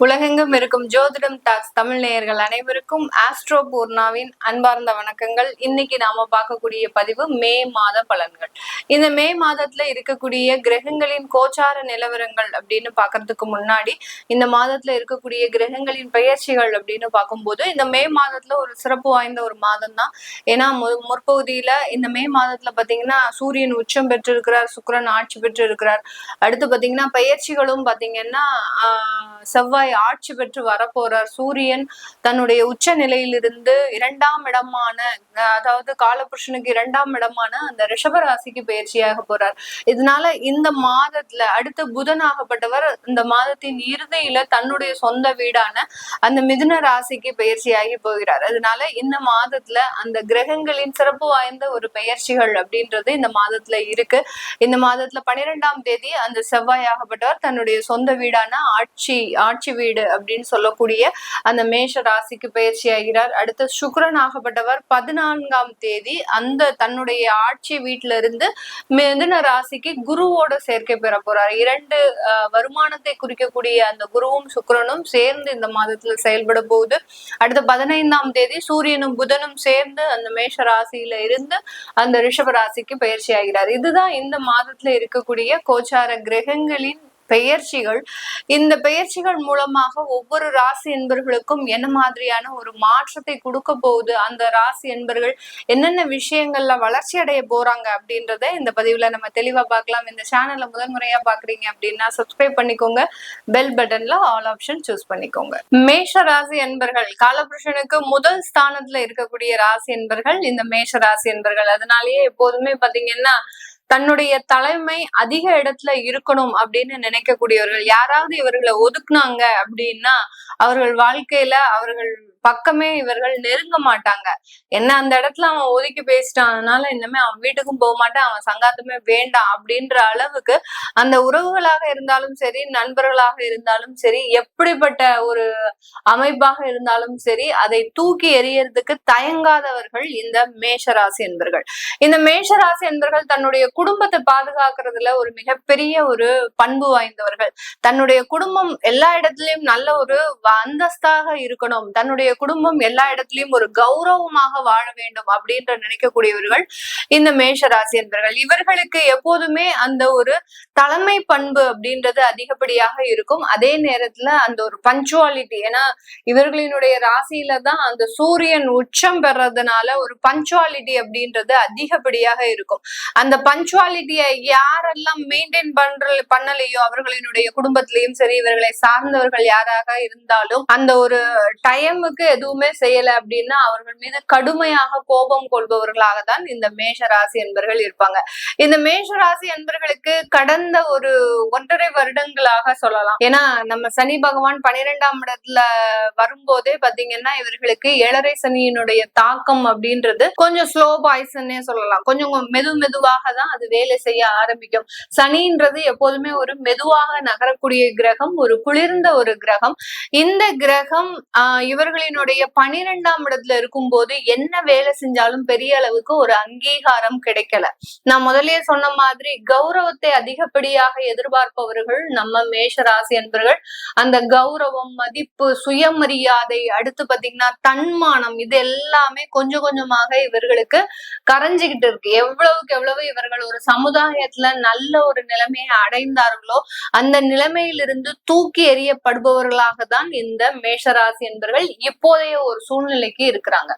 உலகெங்கும் இருக்கும் ஜோதிடம் டாக்ஸ் தமிழ் நேயர்கள் அனைவருக்கும் ஆஸ்ட்ரோ பூர்ணாவின் அன்பார்ந்த வணக்கங்கள். இன்னைக்கு நாம பார்க்கக்கூடிய பதிவு மே மாத பலன்கள். இந்த மே மாதத்துல இருக்கக்கூடிய கிரகங்களின் கோச்சார நிலவரங்கள் அப்படின்னு பாக்குறதுக்கு முன்னாடி இந்த மாதத்துல இருக்கக்கூடிய கிரகங்களின் பெயர்ச்சிகள் அப்படின்னு பார்க்கும்போது இந்த மே மாதத்துல ஒரு சிறப்பு வாய்ந்த ஒரு மாதம் தான். ஏன்னா முற்பகுதியில இந்த மே மாதத்துல பாத்தீங்கன்னா சூரியன் உச்சம் பெற்று இருக்கிறார், சுக்கிரன் ஆட்சி பெற்று இருக்கிறார். அடுத்து பாத்தீங்கன்னா பெயர்ச்சிகளும் பாத்தீங்கன்னா செவ்வாய் ஆட்சி பெற்று வரப்போறார். சூரியன் தன்னுடைய உச்ச நிலையிலிருந்து இரண்டாம் இடமான, அதாவது காலபுருஷனுக்கு இரண்டாம் இடமான அந்த ரிஷபராசிக்கு பயிற்சியாக போறார். இதனால இந்த மாதத்துல அடுத்து புதன் ஆகப்பட்டவர் இந்த மாதத்தின் இறுதியில தன்னுடைய சொந்த வீடான அந்த மிதுன ராசிக்கு பயிற்சியாகி போகிறார். அதனால இந்த மாதத்துல அந்த கிரகங்களின் சிறப்பு வாய்ந்த ஒரு பெயர்ச்சிகள் அப்படின்றது இந்த மாதத்துல இருக்கு. இந்த மாதத்துல 12ஆம் தேதி அந்த செவ்வாய் ஆகப்பட்டவர் தன்னுடைய சொந்த வீடான ஆட்சி வீடு அப்படின்னு சொல்லக்கூடிய அந்த மேஷ ராசிக்கு பயிற்சி ஆகிறார். அடுத்து சுக்கிரன் ஆகப்பட்டவர் 14ஆம் தேதி அந்த தன்னுடைய ஆட்சி வீட்டுல இருந்து மிதுன ராசிக்கு குருவோட சேர்க்கை பெற போறார். இரண்டு வருமானத்தை குறிக்கக்கூடிய அந்த குருவும் சுக்கிரனும் சேர்ந்து இந்த மாதத்துல செயல்பட போகுது. அடுத்து 15ஆம் தேதி சூரியனும் புதனும் சேர்ந்து அந்த மேஷ ராசியில இருந்து அந்த ரிஷப ராசிக்கு பயிற்சி ஆகிறார். இதுதான் இந்த மாதத்துல இருக்கக்கூடிய கோச்சார கிரகங்களின் பெயர்ச்சிகள். இந்த பெயர்ச்சிகள் மூலமாக ஒவ்வொரு ராசி என்பர்களுக்கும் என்ன மாதிரியான ஒரு மாற்றத்தை கொடுக்க போகுது, அந்த ராசி என்பர்கள் என்னென்ன விஷயங்கள்ல வளர்ச்சி அடைய போறாங்க அப்படின்றத இந்த பதிவுல நம்ம தெளிவா பார்க்கலாம். இந்த சேனல்ல முதன்முறையா பாக்குறீங்க அப்படின்னா சப்ஸ்கிரைப் பண்ணிக்கோங்க, பெல் பட்டன்ல ஆல் ஆப்ஷன் சூஸ் பண்ணிக்கோங்க. மேஷ ராசி என்பர்கள் காலபுருஷனுக்கு முதல் ஸ்தானத்துல இருக்கக்கூடிய ராசி என்பர்கள் இந்த மேஷ ராசி என்பர்கள். அதனாலேயே எப்போதுமே பாத்தீங்கன்னா தன்னுடைய தலைமை அதிக இடத்துல இருக்கணும் அப்படின்னு நினைக்கக்கூடியவர்கள். யாராவது இவர்களை ஒதுக்குனாங்க அப்படின்னா அவர்கள் வாழ்க்கையில அவர்கள் பக்கமே இவர்கள் நெருங்க மாட்டாங்க. என்ன அந்த இடத்துல அவன் ஒதுக்கி பேசிட்டான், அதனால இனிமே அவன் வீட்டுக்கும் போக மாட்டான், அவன் சங்காத்தமே வேண்டாம் அப்படின்ற அளவுக்கு அந்த உறவுகளாக இருந்தாலும் சரி, நண்பர்களாக இருந்தாலும் சரி, எப்படிப்பட்ட ஒரு அமைப்பாக இருந்தாலும் சரி, அதை தூக்கி எறியறதுக்கு தயங்காதவர்கள் இந்த மேஷராசி என்பர்கள். இந்த மேஷராசி என்பர்கள் தன்னுடைய குடும்பத்தை பாதுகாக்கிறதுல ஒரு மிகப்பெரிய ஒரு பண்பு வாய்ந்தவர்கள். தன்னுடைய குடும்பம் எல்லா இடத்துலயும் நல்ல ஒரு அந்தஸ்தாக இருக்கணும், தன்னுடைய குடும்பம் எல்லா இடத்துலயும் ஒரு கௌரவமாக வாழ வேண்டும் அப்படின்ற நினைக்கக்கூடியவர்கள் இந்த மேஷ ராசி என்பர்கள். இவர்களுக்கு எப்போதுமே அந்த ஒரு தலைமை பண்பு அப்படின்றது அதிகப்படியாக இருக்கும். அதே நேரத்துல அந்த ஒரு பஞ்சுவாலிட்டி, ஏன்னா இவர்களினுடைய ராசியில தான் அந்த சூரியன் உச்சம் பெறதுனால ஒரு பஞ்சுவாலிட்டி அப்படின்றது அதிகப்படியாக இருக்கும். அந்த பஞ்சுவாலிட்டியை யாரெல்லாம் மெயின்டைன் பண்ணலையோ அவர்களினுடைய குடும்பத்திலையும் சரி, இவர்களை சார்ந்தவர்கள் யாராக இருந்தாலும் அந்த ஒரு டைமுக்கு எதுவுமே செய்யல அப்படின்னா அவர்கள் மீது கடுமையாக கோபம் கொள்பவர்களாக தான் இந்த மேஷ ராசி என்பர்கள் இருப்பாங்க. இந்த மேஷ ராசி என்பர்களுக்கு கடந்த ஒரு 1.5 வருடங்களாக சொல்லலாம். ஏன்னா நம்ம சனி பகவான் 12ஆம் இடத்துல வரும்போதே பாத்தீங்கன்னா இவர்களுக்கு 7.5 சனியினுடைய தாக்கம் அப்படின்றது கொஞ்சம் ஸ்லோ பாய்ஸ்ன்னே சொல்லலாம். கொஞ்சம் மெதுவாக தான் அது வேலை செய்ய ஆரம்பிக்கும். சனின்றது எப்போதுமே ஒரு மெதுவாக நகரக்கூடிய கிரகம், ஒரு குளிர்ந்த ஒரு கிரகம். இந்த கிரகம் இவர்களினுடைய 12ஆம் இடத்துல இருக்கும் போது என்ன வேலை செஞ்சாலும் பெரிய அளவுக்கு ஒரு அங்கீகாரம் கிடைக்கல. நான் முதலே சொன்ன மாதிரி கௌரவத்தை அதிகப்படியாக எதிர்பார்ப்பவர்கள் நம்ம மேஷ ராசி என்பவர்கள். அந்த கௌரவம், மதிப்பு, சுயமரியாதை, அடுத்து பாத்தீங்கன்னா தன்மானம், இது எல்லாமே கொஞ்சம் கொஞ்சமாக இவர்களுக்கு கரைஞ்சுகிட்டு இருக்கு. எவ்வளவுக்கு எவ்வளவு இவர்கள் ஒரு சமுதாயத்துல நல்ல ஒரு நிலைமையை அடைந்தார்களோ அந்த நிலைமையிலிருந்து தூக்கி எறியப்படுபவர்களாக தான் இந்த மேஷராசி என்பவர்கள் இப்போதைய ஒரு சூழ்நிலைக்கு இருக்கிறாங்க.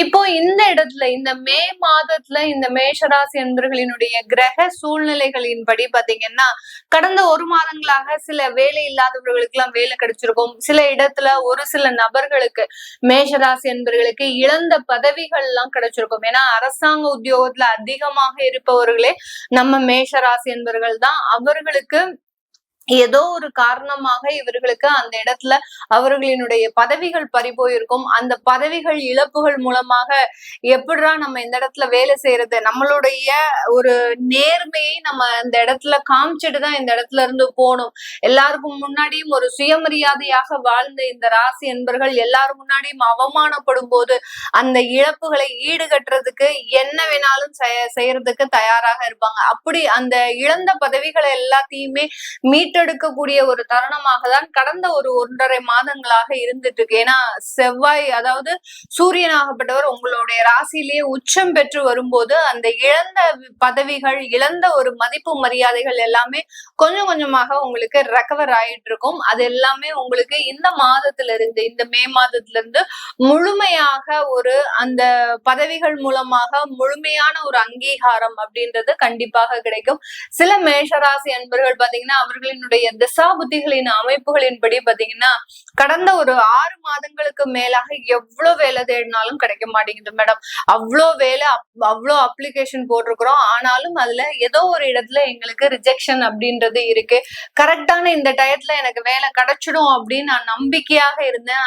இப்போ இந்த இடத்துல இந்த மே மாதத்துல இந்த மேஷராசி என்பவர்களினுடைய கிரக சூழ்நிலைகளின்படி பாத்தீங்கன்னா கடந்த 1 மாதங்களாக சில வேலை இல்லாதவர்களுக்கு எல்லாம் வேலை கிடைச்சிருக்கும். சில இடத்துல ஒரு சில நபர்களுக்கு மேஷராசி என்பவர்களுக்கு இழந்த பதவிகள் எல்லாம் கிடைச்சிருக்கும். ஏன்னா அரசாங்க உத்தியோகத்துல அதிகமாக இருப்பவர்களே நம்ம மேஷராசி என்பவர்கள் தான். அவர்களுக்கு ஏதோ ஒரு காரணமாக இவர்களுக்கு அந்த இடத்துல அவர்களினுடைய பதவிகள் பறிபோயிருக்கும். அந்த பதவிகள் இழப்புகள் மூலமாக எப்படிடா நம்ம இந்த இடத்துல வேலை செய்யறது, நம்மளுடைய ஒரு நேர்மையை நம்ம இந்த இடத்துல காமிச்சிட்டு தான் இந்த இடத்துல இருந்து போகணும். எல்லாருக்கும் முன்னாடியும் ஒரு சுயமரியாதையாக வாழ்ந்த இந்த ராசி என்பர்கள் எல்லாரும் முன்னாடியும் அவமானப்படும் போது அந்த இழப்புகளை ஈடுகட்டுறதுக்கு என்ன வேணாலும் செய்யறதுக்கு தயாராக இருப்பாங்க. அப்படி அந்த இழந்த பதவிகளை எல்லாத்தையுமே மீட்டு மீட்டெடுக்கக்கூடிய ஒரு தருணமாக தான் கடந்த ஒரு 1.5 மாதங்களாக இருந்துட்டு இருக்கு. ஏன்னா செவ்வாய், அதாவது சூரியனாகப்பட்டவர் உங்களுடைய ராசியிலேயே உச்சம் பெற்று வரும்போது அந்த இழந்த பதவிகள், இழந்த ஒரு மதிப்பு மரியாதைகள் எல்லாமே கொஞ்சம் கொஞ்சமாக உங்களுக்கு ரெக்கவர் ஆயிட்டு இருக்கும். அது எல்லாமே உங்களுக்கு இந்த மாதத்துல இருந்து, இந்த மே மாதத்துல இருந்து முழுமையாக ஒரு அந்த பதவிகள் மூலமாக முழுமையான ஒரு அங்கீகாரம் அப்படின்றது கண்டிப்பாக கிடைக்கும். சில மேஷராசி அன்பர்கள் பாத்தீங்கன்னா அவர்களினுடைய திசா புத்திகளின் அமைப்புகளின்படி பாத்தீங்கன்னா கடந்த ஒரு 6 மாதங்களுக்கு மேலாக எவ்வளவு வேலை தேடினாலும் கிடைக்க மாட்டேங்குது மேடம். அவ்வளோ வேலை, அவ்வளோ அப்ளிகேஷன் போட்டிருக்கிறோம், ஆனாலும் அதுல ஏதோ ஒரு இடத்துல எங்களுக்கு ரிஜெக்ஷன் அப்படின்றது இருக்கு. கரெக்டான இந்த டயத்துல எனக்கு வேலை கிடைச்சிடும் அப்படின்னு நான் நம்பிக்கையாக இருந்தேன்.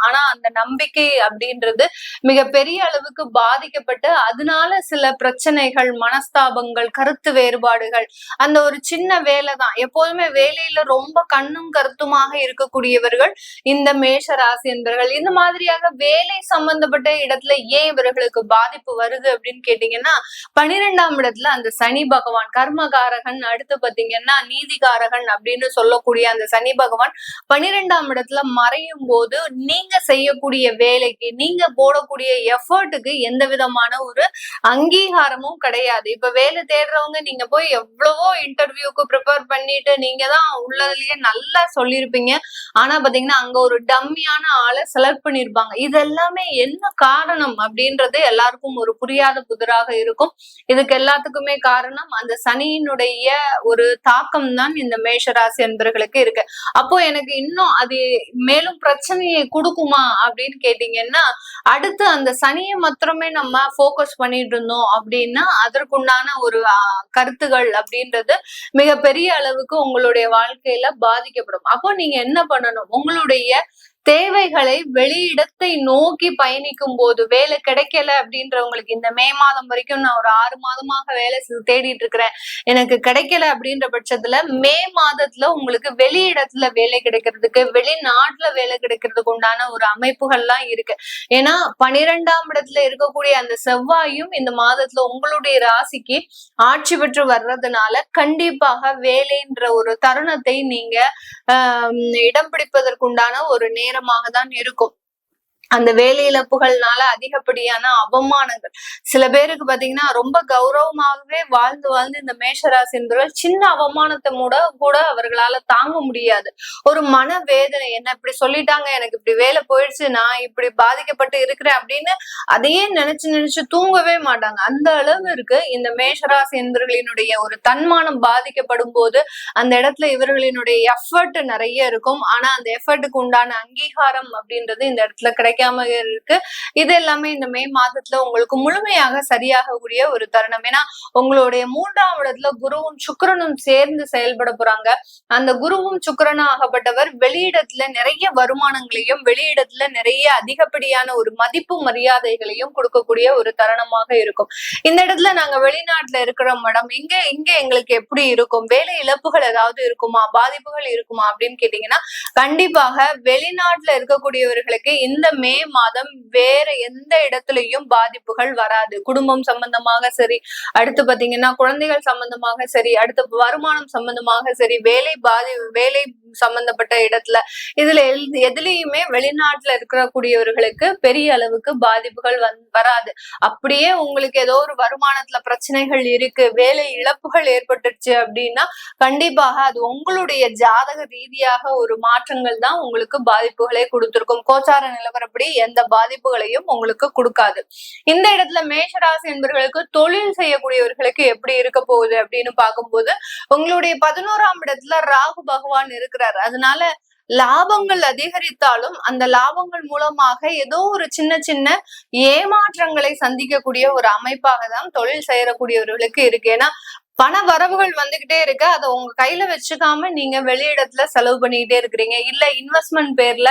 ஆனா அந்த நம்பிக்கை அப்படின்றது மிகப்பெரிய அளவுக்கு பாதிக்கப்பட்டு அதனால சில பிரச்சனைகள், மனஸ்தாபங்கள், கருத்து வேறுபாடுகள், அந்த ஒரு சின்ன வேலை தான். எப்போதுமே வேலையில ரொம்ப கண்ணும் கருத்துமாக இருக்கக்கூடியவர்கள் இந்த மேஷ ராசி என்பவர்கள். இந்த மாதிரியாக வேலை சம்பந்தப்பட்ட இடத்துல ஏன் இவர்களுக்கு பாதிப்பு வருது அப்படின்னு கேட்டீங்கன்னா 12ஆம் இடத்துல அந்த சனி பகவான் கர்மகாரகன், அடுத்து பாத்தீங்கன்னா நீதிகாரகன் அப்படின்னு சொல்லக்கூடிய அந்த சனி பகவான் 12ஆம் இடத்துல மறையும் போது நீங்க செய்யக்கூடிய வேலைக்கு, நீங்க போடக்கூடிய எஃபர்ட்டுக்கு எந்த விதமான ஒரு அங்கீகாரமும் கிடையாது. இப்ப வேலை தேடுறவங்க நீங்க போய் எவ்வளவோ இன்டர்வியூக்கு ப்ரிப்பேர் பண்ணிட்டு நீங்க தான் உள்ளதுலயே நல்லா சொல்லியிருப்பீங்க, ஆனா பாத்தீங்கன்னா அங்க ஒரு டம்மியான ஆளை செலக்ட் பண்ணிருப்பாங்க. இது எல்லாமே என்ன காரணம் அப்படின்றது எல்லாருக்கும் ஒரு புரியாத புதிராக இருக்கும். இதுக்கு எல்லாத்துக்குமே காரணம் அந்த சனியினுடைய ஒரு தாக்கம் தான் இந்த மேஷராசி என்பவர்களுக்கு இருக்கு. அப்போ எனக்கு இன்னும் அது மேலும் பிரச்சனையை கொடுக்குமா அப்படின்னு கேட்டீங்கன்னா, அடுத்து அந்த சனியை மாத்திரமே நம்ம போக்கஸ் பண்ணிட்டு இருந்தோம் அப்படின்னா அதற்குண்டான ஒரு கருத்துகள் அப்படின்றது மிகப்பெரிய அளவுக்கு உங்களுடைய வாழ்க்கையில பாதிக்கப்படும். அப்போ நீங்க என்ன பண்ணணும், உங்களுடைய தேவைகளை வெளியிடத்தை நோக்கி பயணிக்கும் போது, வேலை கிடைக்கல அப்படின்றவங்களுக்கு இந்த மே மாதம் வரைக்கும் நான் ஒரு 6 மாதமாக வேலை தேடிட்டு இருக்கிறேன், எனக்கு கிடைக்கல அப்படின்ற பட்சத்துல மே மாதத்துல உங்களுக்கு வெளியிடத்துல வேலை கிடைக்கிறதுக்கு, வெளிநாட்டுல வேலை கிடைக்கிறதுக்கு உண்டான ஒரு அமைப்புகள்லாம் இருக்கு. ஏன்னா 12ஆம் இடத்துல இருக்கக்கூடிய அந்த செவ்வாயும் இந்த மாதத்துல உங்களுடைய ராசிக்கு ஆட்சி பெற்று வர்றதுனால கண்டிப்பாக வேலைன்ற ஒரு தருணத்தை நீங்க இடம் பிடிப்பதற்குண்டான ஒரு நேரமாக தான் இருக்கும். அந்த வேலை இழப்புகள்னால அதிகப்படியான அவமானங்கள், சில பேருக்கு பாத்தீங்கன்னா ரொம்ப கௌரவமாகவே வாழ்ந்து இந்த மேஷராசி என்பவர்கள் சின்ன அவமானத்தை கூட அவர்களால தாங்க முடியாது. ஒரு மன வேதனை, என்ன இப்படி சொல்லிட்டாங்க, எனக்கு இப்படி வேலை போயிடுச்சு, நான் இப்படி பாதிக்கப்பட்டு இருக்கிறேன் அப்படின்னு அதையே நினைச்சு தூங்கவே மாட்டாங்க. அந்த அளவிற்கு இந்த மேஷராசி என்பவர்களினுடைய ஒரு தன்மானம் பாதிக்கப்படும் போது அந்த இடத்துல இவர்களினுடைய எஃபர்ட் நிறைய இருக்கும். ஆனா அந்த எஃபர்ட்டுக்கு உண்டான அங்கீகாரம் அப்படின்றது இந்த இடத்துல கிடைக்காம இருக்கு. இது எல்லாமே இந்த மே மாதத்துல உங்களுக்கு முழுமையாக சரியாகக்கூடிய ஒரு தருணம். ஏன்னா உங்களுடைய 3ஆம் இடத்துல குருவும் சுக்கிரனும் சேர்ந்து செயல்பட போறாங்க. அந்த குருவும் சுக்கிரனும் ஆகப்பட்டவர் வெளியிடத்துல நிறைய வருமானங்களையும், வெளியிடத்துல நிறைய அதிகப்படியான ஒரு மதிப்பு மரியாதைகளையும் கொடுக்கக்கூடிய ஒரு தருணமாக இருக்கும். இந்த இடத்துல நாங்க வெளிநாட்டுல இருக்கிறோம் மேடம், இங்க எங்களுக்கு எப்படி இருக்கும், வேலை இழப்புகள் ஏதாவது இருக்குமா, பாதிப்புகள் இருக்குமா அப்படின்னு கேட்டீங்கன்னா கண்டிப்பாக வெளிநாட்டுல இருக்கக்கூடியவர்களுக்கு இந்த மே மாதம் வேற எந்த இடத்துலயும் பாதிப்புகள் வராது. குடும்பம் சம்பந்தமாக சரி, அடுத்து பாத்தீங்கன்னா குழந்தைகள் சம்பந்தமாக சரி, அடுத்து வருமானம் சம்பந்தமாக சரி, வேலை சம்பந்தப்பட்ட இடத்துல, இதுல எதுலயுமே வெளிநாட்டுல இருக்கக்கூடியவர்களுக்கு பெரிய அளவுக்கு பாதிப்புகள் வராது. அப்படியே உங்களுக்கு ஏதோ ஒரு வருமானத்துல பிரச்சனைகள் இருக்கு, வேலை இழப்புகள் ஏற்பட்டுருச்சு அப்படின்னா கண்டிப்பாக அது உங்களுடைய ஜாதக ரீதியாக ஒரு மாற்றங்கள் தான் உங்களுக்கு பாதிப்புகளை கொடுத்திருக்கும். கோச்சார நிலவரப்படி எந்த பாதிப்புகளையும் உங்களுக்கு கொடுக்காது. இந்த இடத்துல மேஷராசி என்பவர்களுக்கு தொழில் செய்யக்கூடியவர்களுக்கு எப்படி இருக்க போகுது அப்படின்னு பார்க்கும்போது உங்களுடைய 11ஆம் இடத்துல ராகு பகவான் இருக்கிறார். அதனால லாபங்கள் அதிகரித்தாலும் அந்த லாபங்கள் மூலமாக ஏதோ ஒரு சின்ன ஏமாற்றங்களை சந்திக்கக்கூடிய ஒரு அமைப்பாக தான் தொழில் செய்யக்கூடியவர்களுக்கு இருக்கு. ஏன்னா பண வரவுகள் வந்துகிட்டே இருக்கு, அதை உங்க கையில வச்சுக்காம நீங்க வெளியிடத்துல செலவு பண்ணிக்கிட்டே இருக்கிறீங்க. இல்ல இன்வெஸ்ட்மெண்ட் பேர்ல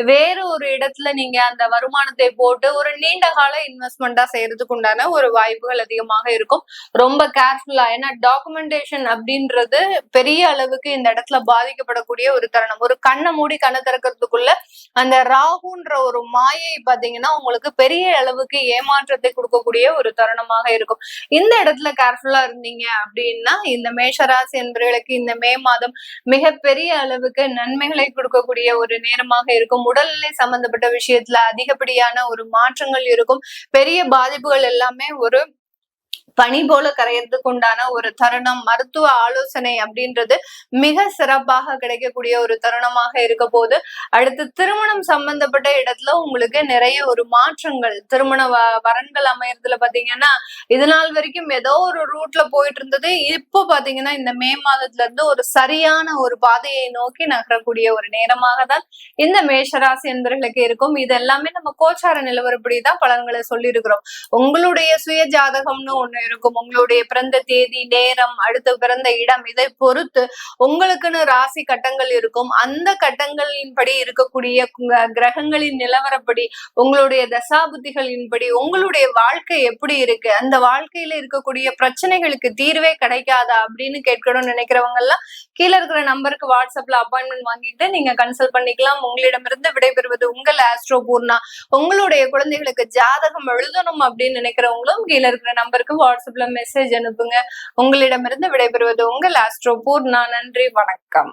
வேற ஒரு இடத்துல நீங்க அந்த வருமானத்தை போட்டு ஒரு நீண்ட கால இன்வெஸ்ட்மெண்டா செய்யறதுக்கு உண்டான ஒரு வாய்ப்புகள் அதிகமாக இருக்கும். ரொம்ப கேர்ஃபுல்லா, ஏன்னா டாக்குமெண்டேஷன் அப்படின்றது பெரிய அளவுக்கு இந்த இடத்துல பாதிக்கப்படக்கூடிய ஒரு தருணம். ஒரு கண்ணை மூடி கண்ணை திறக்கிறதுக்குள்ள அந்த ராகுன்ற ஒரு மாயை பாத்தீங்கன்னா உங்களுக்கு பெரிய அளவுக்கு ஏமாற்றத்தை கொடுக்கக்கூடிய ஒரு தருணமாக இருக்கும். இந்த இடத்துல கேர்ஃபுல்லா இருந்தீங்க அப்படின்னா இந்த மேஷராசி என்பவர்களுக்கு இந்த மே மாதம் மிகப்பெரிய அளவுக்கு நன்மைகளை கொடுக்கக்கூடிய ஒரு நேரமாக இருக்கும். உடல்நிலை சம்பந்தப்பட்ட விஷயத்துல அதிகப்படியான ஒரு மாற்றங்கள் இருக்கும். பெரிய பாதிப்புகள் எல்லாமே ஒரு பனி போல கரையறதுக்கு உண்டான ஒரு தருணம். மருத்துவ ஆலோசனை அப்படின்றது மிக சிறப்பாக கிடைக்கக்கூடிய ஒரு தருணமாக இருக்க போது. அடுத்து திருமணம் சம்பந்தப்பட்ட இடத்துல உங்களுக்கு நிறைய ஒரு மாற்றங்கள், திருமண வரன்கள் அமையறதுல பாத்தீங்கன்னா இது நாள் வரைக்கும் ஏதோ ஒரு ரூட்ல போயிட்டு இருந்தது. இப்போ பாத்தீங்கன்னா இந்த மே மாதத்துல இருந்து ஒரு சரியான ஒரு பாதையை நோக்கி நகரக்கூடிய ஒரு நேரமாக தான் இந்த மேஷராசி என்பவர்களுக்கு இருக்கும். இது எல்லாமே நம்ம கோச்சார நிலவரப்படிதான் பலன்களை சொல்லி இருக்கிறோம். உங்களுடைய சுய ஜாதகம்னு ஒண்ணு இருக்கும். உங்களுடைய பிறந்த தேதி, நேரம், அடுத்து பிறந்த இடம், இதை பொறுத்து உங்களுக்குன்னு ராசி கட்டங்கள் இருக்கும். அந்த கட்டங்களின்படி இருக்கக்கூடிய கிரகங்களின் நிலவரப்படி உங்களுடைய தசாபுத்திகளின்படி உங்களுடைய வாழ்க்கை எப்படி இருக்கு, அந்த வாழ்க்கையில இருக்கக்கூடிய பிரச்சனைகளுக்கு தீர்வே கிடைக்காதா அப்படின்னு கேட்கணும்னு நினைக்கிறவங்க எல்லாம் கீழே இருக்கிற நம்பருக்கு வாட்ஸ்அப்ல அப்பாயின்மெண்ட் வாங்கிட்டு நீங்க கன்சல்ட் பண்ணிக்கலாம். உங்களிடமிருந்து விடைபெறுவது உங்கள் ஆஸ்ட்ரோ பூர்ணா. உங்களுடைய குழந்தைகளுக்கு ஜாதகம் எழுதணும் அப்படின்னு நினைக்கிறவங்களும் கீழே இருக்கிற நம்பருக்கு வாட்ஸ்அப்ல மெசேஜ் அனுப்புங்க. உங்களிடமிருந்து விடைபெறுவது உங்கள் ஆஸ்ட்ரோ பூர்ணா. நன்றி, வணக்கம்.